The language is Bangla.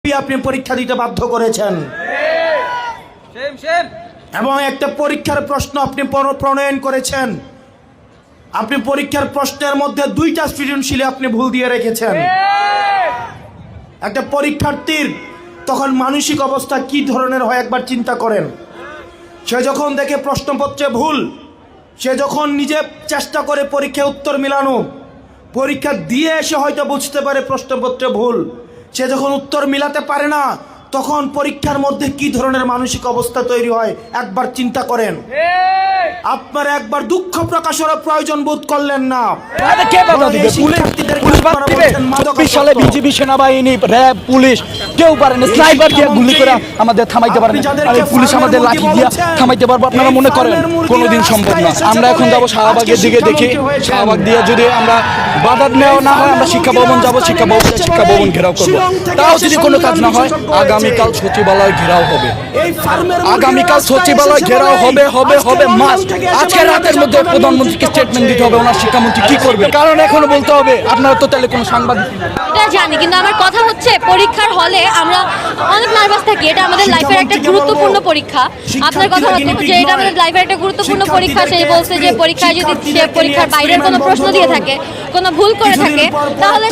আপনি পরীক্ষা দিতে বাধ্য করেছেন এবং একটা পরীক্ষার প্রশ্ন আপনি প্রণয়ন করেছেন। আপনি পরীক্ষার প্রশ্নের মধ্যে 2টা সৃজনশীলে আপনি ভুল দিয়ে রেখেছেন। একটা পরীক্ষার্থীর তখন মানসিক অবস্থা কি ধরনের হয় একবার চিন্তা করেন। সে যখন দেখে প্রশ্নপত্রে ভুল, সে যখন নিজে চেষ্টা করে পরীক্ষায় উত্তর মিলানো, পরীক্ষা দিয়ে এসে হয়তো বুঝতে পারে প্রশ্নপত্রে ভুল, সে যখন উত্তর মিলাতে পারে না, তখন পরীক্ষার মধ্যে কি ধরনের মানসিক অবস্থা তৈরি হয় একবার চিন্তা করেন। আপনারা একবার দুঃখ প্রকাশের প্রয়োজন বোধ করলেন না। সালে বিজিবি, সেনাবাহিনী, র্যাব, পুলিশ কেউ পারে না স্নাইপার দিয়ে গুলি করে আমাদের থামাইতে পারে না। পুলিশ আমাদের লাঠি দিয়ে থামাইতে পারবো আপনারা মনে করেন? কোনোদিন সম্ভব না। আমরা এখন যাবো শাহবাগের দিকে, দেখি শাহবাগ দিয়ে যদি আমরা বাধা নেওয়া না হয় আমরা শিক্ষা ভবন যাবো, শিক্ষা ভবন ঘেরাও করবো। তাও যদি কোনো কাজ না হয় আগামীকাল সচিবালয় ঘেরাও হবে। আগামীকাল সচিবালয় ঘেরাও হবে হবে হবে মাস। আজকে রাতের মধ্যে প্রধানমন্ত্রীকে স্টেটমেন্ট দিতে হবে ওনার শিক্ষামন্ত্রী কি করবে, কারণ এখনো বলতে হবে আপনারা তো তাহলে কোনো সাংবাদিক এটা জানি। কিন্তু আমার কথা হচ্ছে পরীক্ষার হলে আমরা অনেক নার্ভাস থাকি। এটা আমাদের লাইফের একটা গুরুত্বপূর্ণ পরীক্ষা। আপনার কথা হচ্ছে যে এটা আমাদের লাইফের একটা গুরুত্বপূর্ণ পরীক্ষা। সে বলছে যে পরীক্ষায় যদি সে পরীক্ষার বাইরের কোনো প্রশ্ন দিয়ে থাকে, কোনো ভুল করে থাকে, তাহলে